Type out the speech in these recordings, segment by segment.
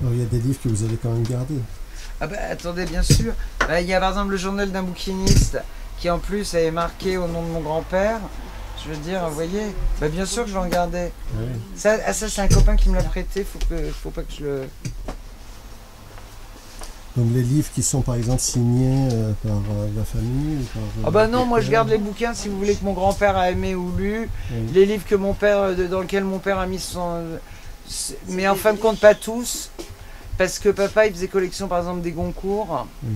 Alors, il y a des livres que vous allez quand même garder. Ah bah attendez, bien sûr. Bah, il y a par exemple le journal d'un bouquiniste qui en plus avait marqué au nom de mon grand-père. Je veux dire, vous voyez, bah bien sûr que je vais en garder. Ouais. Ça c'est un copain qui me l'a prêté, faut pas que je le... Donc les livres qui sont par exemple signés par la famille ou par, Ah bah non, votre moi je père. garde les bouquins si vous voulez que mon grand-père a aimé ou lu. Oui. Les livres que mon père, dans lesquels mon père a mis son... Mais en fin de compte pas tous. Parce que papa il faisait collection par exemple des Goncourt. Oui.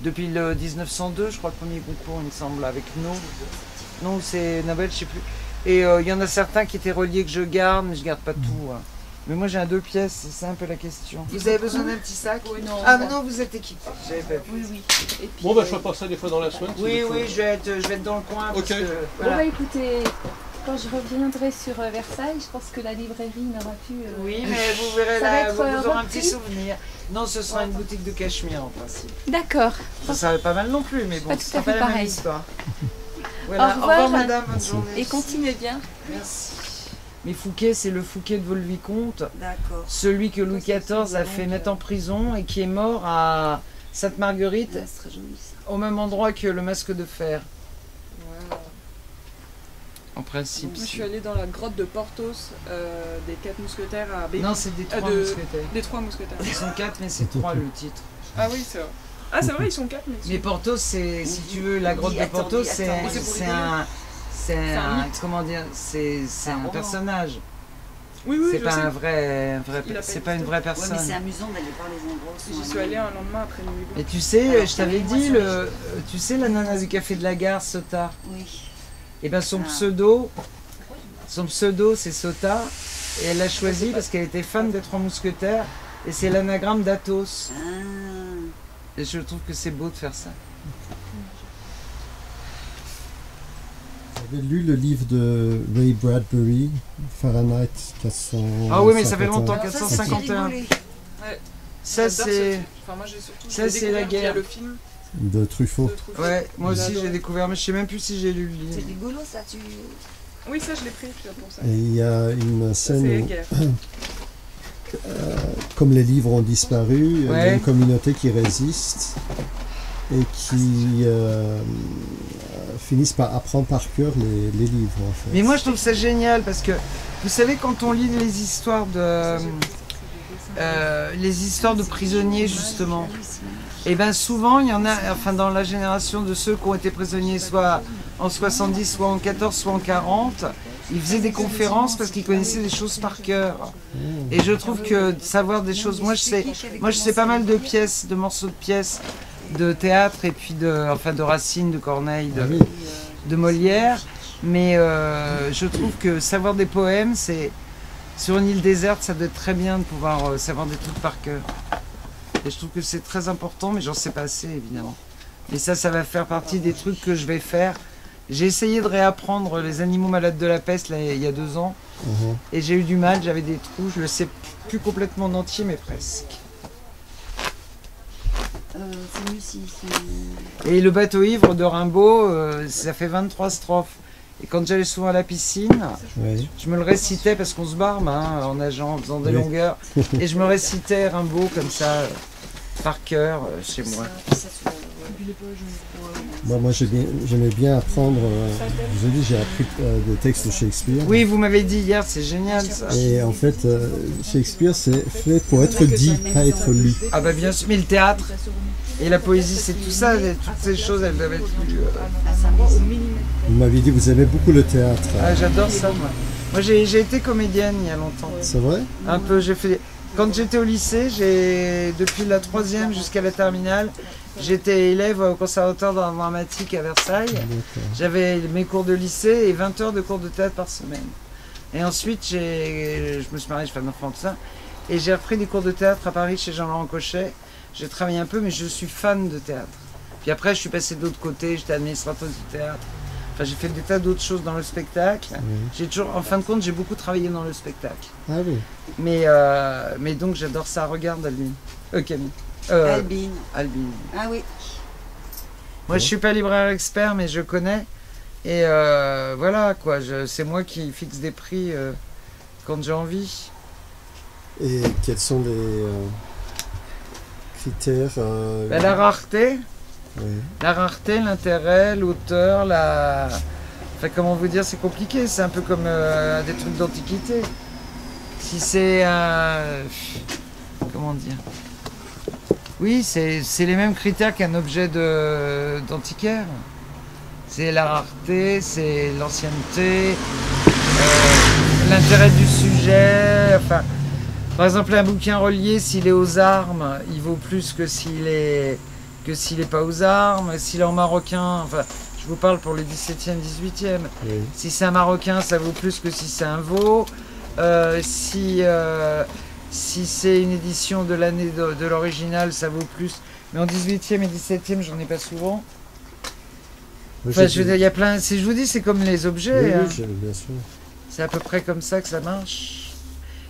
Depuis le 1902, je crois le premier Goncourt il me semble, avec nous. Non, c'est Nobel, je sais plus. Et il y en a certains qui étaient reliés que je garde, mais je garde pas tout. Hein. Mais moi j'ai un 2 pièces, c'est un peu la question. Vous avez besoin d'un petit sac? Oui, non. Ah mais non, vous êtes équipé. J'avais pas vu. Oui, oui. Et puis, Bon, bah, je ferai pas ça des fois dans la semaine. Oui, c'est oui, des je vais être dans le coin. Ok. Parce que, Bon, voilà. bah écoutez, quand je reviendrai sur Versailles, je pense que la librairie n'aura plus. Oui, mais vous verrez Ça va là, être, vous aurez un repris petit souvenir. Non, ce sera une boutique de cachemire en principe. D'accord. Ça serait pas mal non plus, mais bon, Pas tout c'est à pas fait la même pareil. histoire. Voilà, Au revoir, madame, bonne Merci. journée. Et continuez bien. Merci. Mais Fouquet, c'est le Fouquet de Vaux-le-Vicomte, D'accord. celui que Louis XIV a fait mettre en prison et qui est mort à Sainte-Marguerite, C'est très joli ça. au même endroit que le masque de fer, en principe. Moi, je suis allée dans la grotte de Porthos des 4 mousquetaires à Bénin. Non, c'est des Ah, trois mousquetaires. Des 3 mousquetaires. Ils sont 4, mais c'est 3 le titre. Ah oui, c'est vrai. Ah, c'est vrai, ils sont 4, mais ils sont... Mais Porthos, c'est, si tu veux, la grotte Oui, de attends, Porthos, oui, c'est attends, c'est pour c'est rigoler. un... C'est un un, mythe. comment dire, c'est un un roman. personnage. Oui, oui, C'est je pas sais. un vrai, Il a c'est pas pas une vraie Ouais, mais personne. c'est amusant d'aller voir les endroits où sont J'y suis allée un lendemain après Nuit Et Blanche. tu sais, Alors, je t'avais moi, dit, sur les- tu sais, la nana du café de la gare, Sota. Oui. Et ben son Ah. pseudo c'est Sota. Et elle l'a choisi parce qu'elle était fan des Trois Mousquetaires. Et c'est l'anagramme d'Athos. Ah. Et je trouve que c'est beau de faire ça. Vous avez lu le livre de Ray Bradbury, Fahrenheit 400. Ah oui, mais ça fait longtemps, Alors ça, c'est 451. rigolé. Ça, J'adore ce c'est... film. Enfin, moi, j'ai surtout... ça, j'ai c'est la découvert via guerre. le film De Truffaut. de Truffaut. Ouais, moi aussi J'adore. j'ai découvert, mais je sais même plus si j'ai lu le C'est livre. rigolo ça, tu... Oui, ça, je l'ai pris pour ça. Et il y a une Ça, c'est la scène où, guerre. comme les livres ont disparu, il y a Ouais. une communauté qui résiste et qui finissent par apprendre par cœur les livres en fait. Mais moi je trouve ça génial parce que, vous savez, quand on lit les histoires de prisonniers justement, et bien souvent il y en a, enfin dans la génération de ceux qui ont été prisonniers soit en 70, soit en 14, soit en 40, ils faisaient des conférences parce qu'ils connaissaient des choses par cœur. Et je trouve que savoir des choses, moi je sais pas mal de pièces, de morceaux de pièces, de théâtre et puis de Racine, de Corneille, Ah oui. de Molière, mais je trouve que savoir des poèmes, c'est sur une île déserte, ça doit être très bien de pouvoir savoir des trucs par cœur. Et je trouve que c'est très important, mais j'en sais pas assez évidemment. Et ça va faire partie des trucs que je vais faire. J'ai essayé de réapprendre les animaux malades de la peste là, il y a 2 ans, Mhm. et j'ai eu du mal, j'avais des trous, je le sais plus complètement en entier, mais presque. C'est mieux si... Et le bateau ivre de Rimbaud, ça fait 23 strophes. Et quand j'allais souvent à la piscine, Oui. je me le récitais parce qu'on se barbe en nageant, en faisant des Oui. longueurs. Et je me récitais Rimbaud comme ça, par cœur, chez moi. Moi j'aimais bien apprendre, je vous ai dit, j'ai appris des textes de Shakespeare. Oui, vous m'avez dit hier, c'est génial ça. Et en fait, Shakespeare c'est fait pour être dit, pas être lu. Ah bah bien sûr, mais le théâtre et la poésie, c'est tout ça, toutes ces choses, elles doivent être lues. Vous m'aviez dit que vous aimez beaucoup le théâtre. Ah, j'adore ça, moi. Moi, j'ai été comédienne il y a longtemps. C'est vrai? Un peu, j'ai fait... Quand j'étais au lycée, depuis la 3e jusqu'à la terminale, j'étais élève au conservatoire d'art dramatique à Versailles. D'accord. J'avais mes cours de lycée et 20 heures de cours de théâtre par semaine. Et ensuite, je me suis mariée, j'ai fait un enfant, tout ça. Et j'ai repris des cours de théâtre à Paris chez Jean-Laurent Cochet. J'ai travaillé un peu, mais je suis fan de théâtre. Puis après, je suis passé de l'autre côté, j'étais administrateur du théâtre. Enfin, j'ai fait des tas d'autres choses dans le spectacle. Oui. J'ai toujours, en fin de compte, j'ai beaucoup travaillé dans le spectacle. Ah oui. Mais donc, j'adore ça. Regarde, Albine. Camille. Albine. Albine. Ah oui. Moi, je suis pas libraire expert, mais je connais. Et voilà, quoi. C'est moi qui fixe des prix quand j'ai envie. Et quels sont les critères Ben, la rareté, oui. l'intérêt, l'auteur, Enfin, comment vous dire, c'est compliqué, c'est un peu comme des trucs d'antiquité. Si c'est un... Comment dire? Oui, c'est les mêmes critères qu'un objet d'antiquaire. C'est la rareté, c'est l'ancienneté, l'intérêt du sujet. Enfin, par exemple, un bouquin relié, s'il est aux armes, il vaut plus que s'il est pas aux armes. S'il est en marocain, enfin, je vous parle pour le 17e, 18e. Oui. Si c'est un marocain, ça vaut plus que si c'est un veau. Si c'est une édition de l'année de l'original, ça vaut plus. Mais en 18e et 17e, j'en ai pas souvent. Enfin, je veux dire, il y a plein. Si je vous dis, c'est comme les objets. Oui, Hein. oui, bien sûr. C'est à peu près comme ça que ça marche.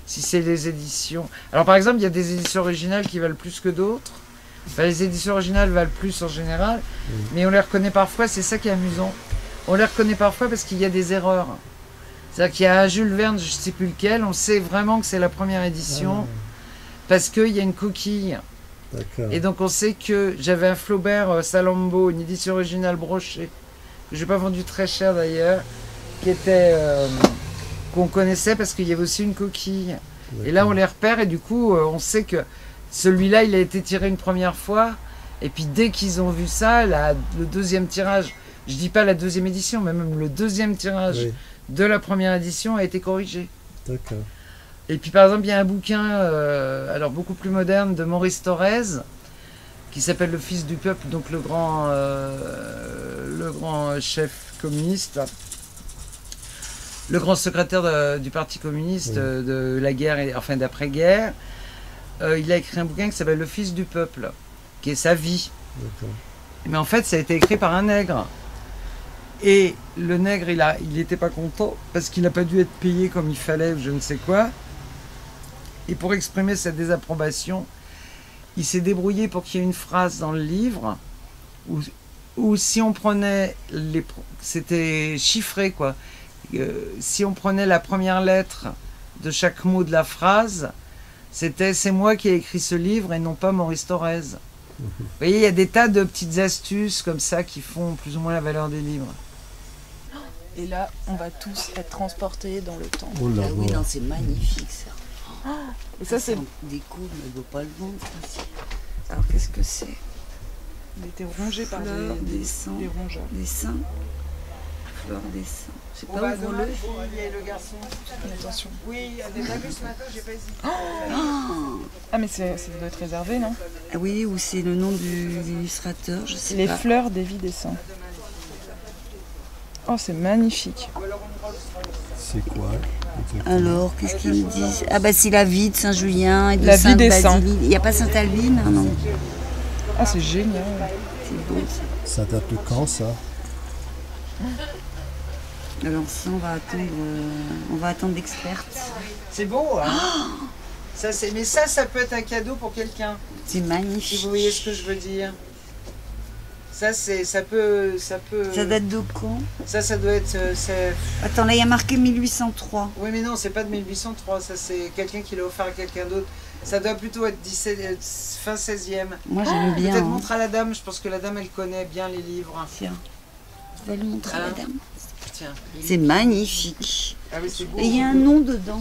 Si c'est les éditions. Alors, par exemple, il y a des éditions originales qui valent plus que d'autres. Enfin, les éditions originales valent plus en général, mais on les reconnaît parfois. C'est ça qui est amusant. On les reconnaît parfois parce qu'il y a des erreurs. C'est-à-dire qu'il y a un Jules Verne, je ne sais plus lequel, on sait vraiment que c'est la première édition parce qu'il y a une coquille. D'accord. Et donc on sait que j'avais un Flaubert Salammbô, une édition originale brochée, que je n'ai pas vendu très cher d'ailleurs, qui était qu'on connaissait parce qu'il y avait aussi une coquille. Et là on les repère et du coup on sait que celui-là il a été tiré une première fois et puis dès qu'ils ont vu ça, le deuxième tirage, je dis pas la deuxième édition, mais même le deuxième tirage de la première édition a été corrigé. D'accord. Et puis par exemple, il y a un bouquin, alors beaucoup plus moderne, de Maurice Thorez, qui s'appelle Le Fils du Peuple, donc le grand chef communiste, le grand secrétaire du Parti communiste de la guerre, enfin d'après-guerre. Il a écrit un bouquin qui s'appelle Le Fils du Peuple, qui est sa vie. Mais en fait, ça a été écrit par un nègre. Et le nègre, il n'était pas content parce qu'il n'a pas dû être payé comme il fallait ou je ne sais quoi. Et pour exprimer sa désapprobation, il s'est débrouillé pour qu'il y ait une phrase dans le livre où si on prenait c'était chiffré quoi. Si on prenait la première lettre de chaque mot de la phrase, c'était « c'est moi qui ai écrit ce livre et non pas Maurice Thorez ». Vous voyez, il y a des tas de petites astuces comme ça qui font plus ou moins la valeur des livres. Et là, on va tous être transportés dans le temps. Oh là Ah oui, là. non, c'est magnifique ça. Et ça, c'est... Des coups, mais elle ne veut pas le vendre. Alors qu'est-ce que c'est? Il était rongé par Fleurs, des sangs, des rongeurs. des seins. Fleurs, des seins. Je sais On pas va où vont demain, le. le garçon. Attention. Oui, elle a vu ce matin, j'ai pas hésité. Ah, mais ça doit être réservé, non? Ah oui, ou c'est le nom de l'illustrateur, je sais Les pas. fleurs des vies des saints. Oh, c'est magnifique. C'est quoi exactement? Alors, qu'est-ce qu'ils me disent? Ah bah c'est la vie de Saint-Julien et de La vie des saints. Sainte-Basiline. Il n'y a pas Sainte-Albine? Ah non, Ah, c'est génial. c'est beau ça. Ça date de quand ça? Alors ça, on va attendre l'experte. C'est beau, hein? Mais ça peut être un cadeau pour quelqu'un. C'est Si magnifique. vous voyez ce que je veux dire. Ça peut. Ça date de quand? Ça doit être. Attends, là il y a marqué 1803. Oui, mais non, c'est pas de 1803. Ça, c'est quelqu'un qui l'a offert à quelqu'un d'autre. Ça doit plutôt être fin 16e. Moi j'aime bien. Peut-être hein. montre à la dame. Je pense que la dame, elle connaît bien les livres. Tiens, je vais le montrer à la Ah. dame. Tiens. C'est magnifique. Ah oui, c'est beau. Et il y a un nom dedans.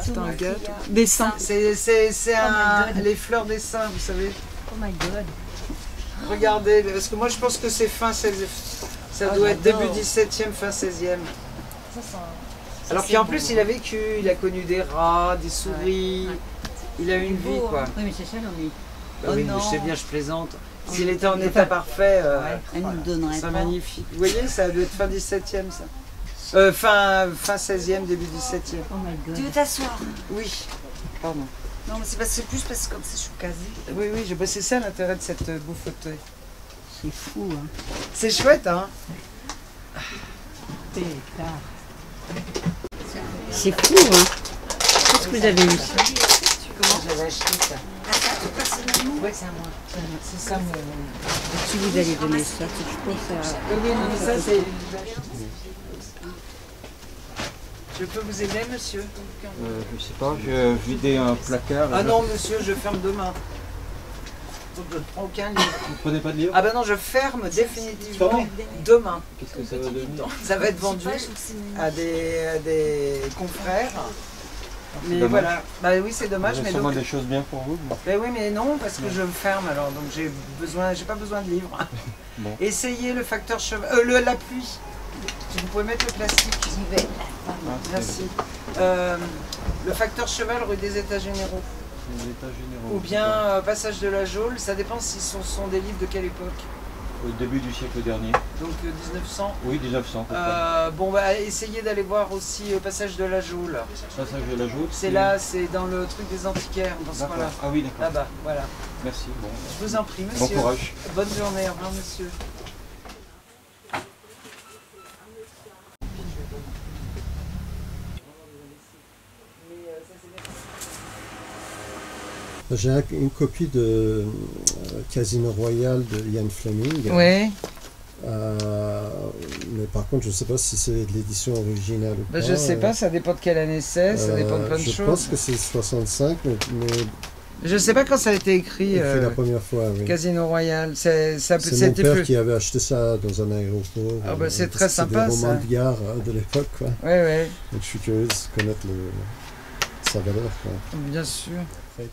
C'est un gars. Des saints. C'est les fleurs des saints, vous savez. Oh my god. Regardez, parce que moi je pense que c'est fin 16e. Ça doit être début 17e, fin 16e. Alors qu'en plus il a vécu, il a connu des rats, des souris, il a eu une vie quoi. Oui, mais c'est ça, non, mais. Bah oui, mais je sais bien, je plaisante. S'il était en état parfait, Elle nous donnerait c'est pas. magnifique. Vous voyez, ça doit être fin 17e ça. Fin 16e, début 17e. Oh my god. Tu veux t'asseoir? Oui, pardon. Non, mais c'est plus parce que comme ça je suis casée. Oui, c'est ça l'intérêt de cette beau fauteuil. C'est fou, hein. C'est chouette, hein? C'est fou, hein. Qu'est-ce que vous avez eu ça? J'avais acheté ça. Oui, c'est à moi. C'est ça mon. Si vous allez donner ça, je pense à. Oui, non, mais ça c'est. Je peux vous aider, monsieur? Je sais pas, je vidais un placard. Ah non, monsieur, je ferme demain. Donc je ne prends aucun livre. Vous ne prenez pas de livre? Ah ben non, je ferme définitivement demain. Qu'est-ce que ça va devenir? Ça va être vendu à des confrères. Mais dommage. voilà, bah oui c'est dommage, Vous avez mais sûrement donc... des choses bien pour vous. Ben oui mais non, parce que je me ferme alors, donc j'ai pas besoin de livres. Bon. Essayez le facteur cheval, la pluie. Si vous pouvez mettre le plastique. J'y vais. Ah, Merci. Le facteur cheval rue des États Généraux. Les états généraux. Ou bien Passage de la Geôle, ça dépend si ce sont des livres de quelle époque. Au début du siècle dernier. Donc 1900. Oui, 1900. Bon bah essayez d'aller voir aussi Passage de la Geôle. Passage de la Geôle. C'est là, c'est dans le truc des antiquaires, dans ce coin-là. Ah oui, d'accord. Là-bas, voilà. Merci. Bon. Je vous en prie, monsieur. Bon courage. Bonne journée, au revoir, monsieur. J'ai une copie de Casino Royale de Ian Fleming. Oui. Mais par contre, je ne sais pas si c'est de l'édition originale ou pas. Je ne sais pas, ça dépend de quelle année c'est, ça dépend de plein de choses. Je pense que c'est 65, mais je ne sais pas quand ça a été écrit. c'est la première fois, oui. Casino Royale. C'est mon père qui avait acheté ça dans un aéroport. Ah bah c'est très sympa, ça. C'est des romans de gare de l'époque, quoi. Oui, oui. Donc je suis curieux de connaître sa valeur, quoi. Bien sûr.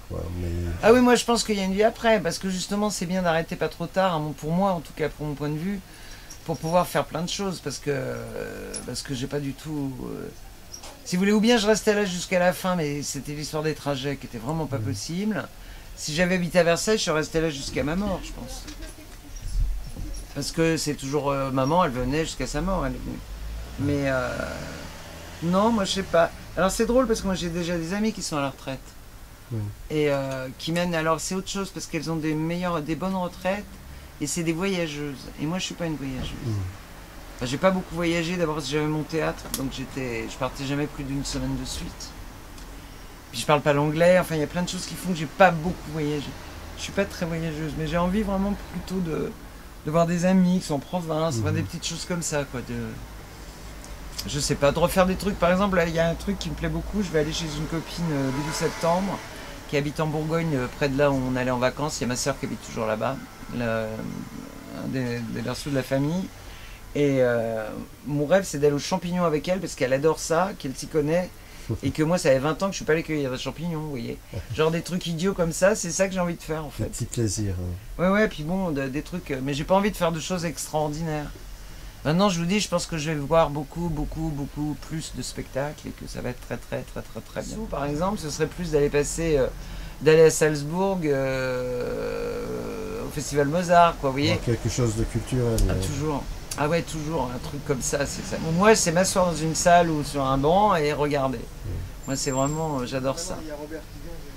Quoi, mais... Ah oui, moi je pense qu'il y a une vie après, parce que justement c'est bien d'arrêter pas trop tard, pour moi en tout cas, pour mon point de vue, pour pouvoir faire plein de choses, parce que j'ai pas du tout... Si vous voulez, ou bien je restais là jusqu'à la fin, mais c'était l'histoire des trajets qui était vraiment pas possible. Si j'avais habité à Versailles, je serais resté là jusqu'à ma mort, je pense. Parce que c'est toujours maman, elle venait jusqu'à sa mort, elle est venue. Mais non, moi je sais pas. Alors c'est drôle parce que moi j'ai déjà des amis qui sont à la retraite. Et qui mènent, alors c'est autre chose parce qu'elles ont des bonnes retraites et c'est des voyageuses. Et moi je suis pas une voyageuse. Enfin, j'ai pas beaucoup voyagé, d'abord j'avais mon théâtre, donc je partais jamais plus d'une semaine de suite. Puis je parle pas l'anglais, enfin il y a plein de choses qui font que j'ai pas beaucoup voyagé. Je suis pas très voyageuse, mais j'ai envie vraiment plutôt de voir des amis qui sont en province, des petites choses comme ça, quoi. Je sais pas, de refaire des trucs. Par exemple, il y a un truc qui me plaît beaucoup, je vais aller chez une copine début septembre, qui habite en Bourgogne, près de là où on allait en vacances. Il y a ma soeur qui habite toujours là-bas, un des berceaux de la famille. Et mon rêve, c'est d'aller aux champignons avec elle, parce qu'elle adore ça, qu'elle s'y connaît, et que moi, ça fait 20 ans que je suis pas allé cueillir des champignons, vous voyez. Genre des trucs idiots comme ça, c'est ça que j'ai envie de faire, en fait. Des petits plaisirs. Ouais, ouais, puis bon, des trucs... mais j'ai pas envie de faire de choses extraordinaires. Maintenant, je vous dis, je pense que je vais voir beaucoup plus de spectacles et que ça va être très bien. Par exemple, ce serait plus d'aller d'aller à Salzbourg au Festival Mozart, quoi, vous voyez. Quelque chose de culturel. Ah, toujours. Ah ouais, toujours, un truc comme ça, c'est ça. Moi, c'est m'asseoir dans une salle ou sur un banc et regarder. Moi, c'est vraiment, j'adore ça.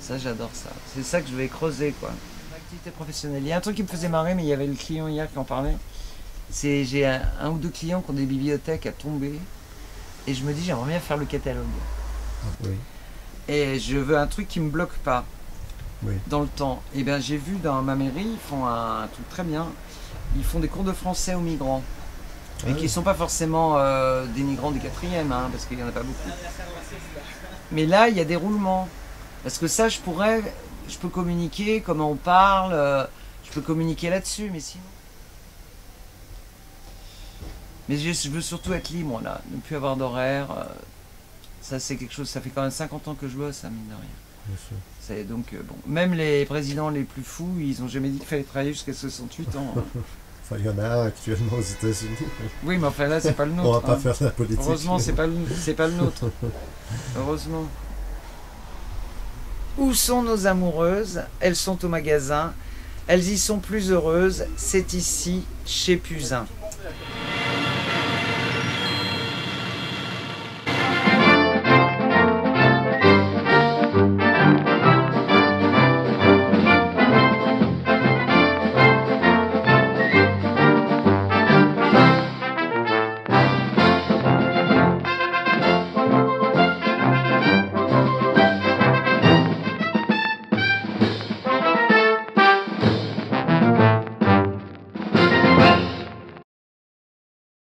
Ça, j'adore ça. C'est ça que je vais creuser, quoi. Activité professionnelle. Il y a un truc qui me faisait marrer, mais il y avait le client hier qui en parlait. J'ai un ou deux clients qui ont des bibliothèques à tomber et je me dis j'aimerais bien faire le catalogue. Oui. Et je veux un truc qui me bloque pas dans le temps. Et bien j'ai vu dans ma mairie, ils font un truc très bien. Ils font des cours de français aux migrants. Et qui ne sont pas forcément des migrants du 4e, hein, parce qu'il n'y en a pas beaucoup. Mais là, il y a des roulements. Parce que ça, je peux communiquer, comment on parle, je peux communiquer là-dessus, mais sinon... Mais je veux surtout être libre, là, ne plus avoir d'horaire. Ça, c'est quelque chose, ça fait quand même 50 ans que je bosse, hein, mine de rien. Bien sûr. Donc, bon, même les présidents les plus fous, ils n'ont jamais dit qu'il fallait travailler jusqu'à 68 ans. Hein. Enfin, il y en a un actuellement aux États-Unis. Oui, mais enfin là, c'est pas le nôtre. On va pas faire la politique. Heureusement, c'est pas le nôtre. Heureusement. Où sont nos amoureuses? Elles sont au magasin. Elles y sont plus heureuses. C'est ici, chez Puzin.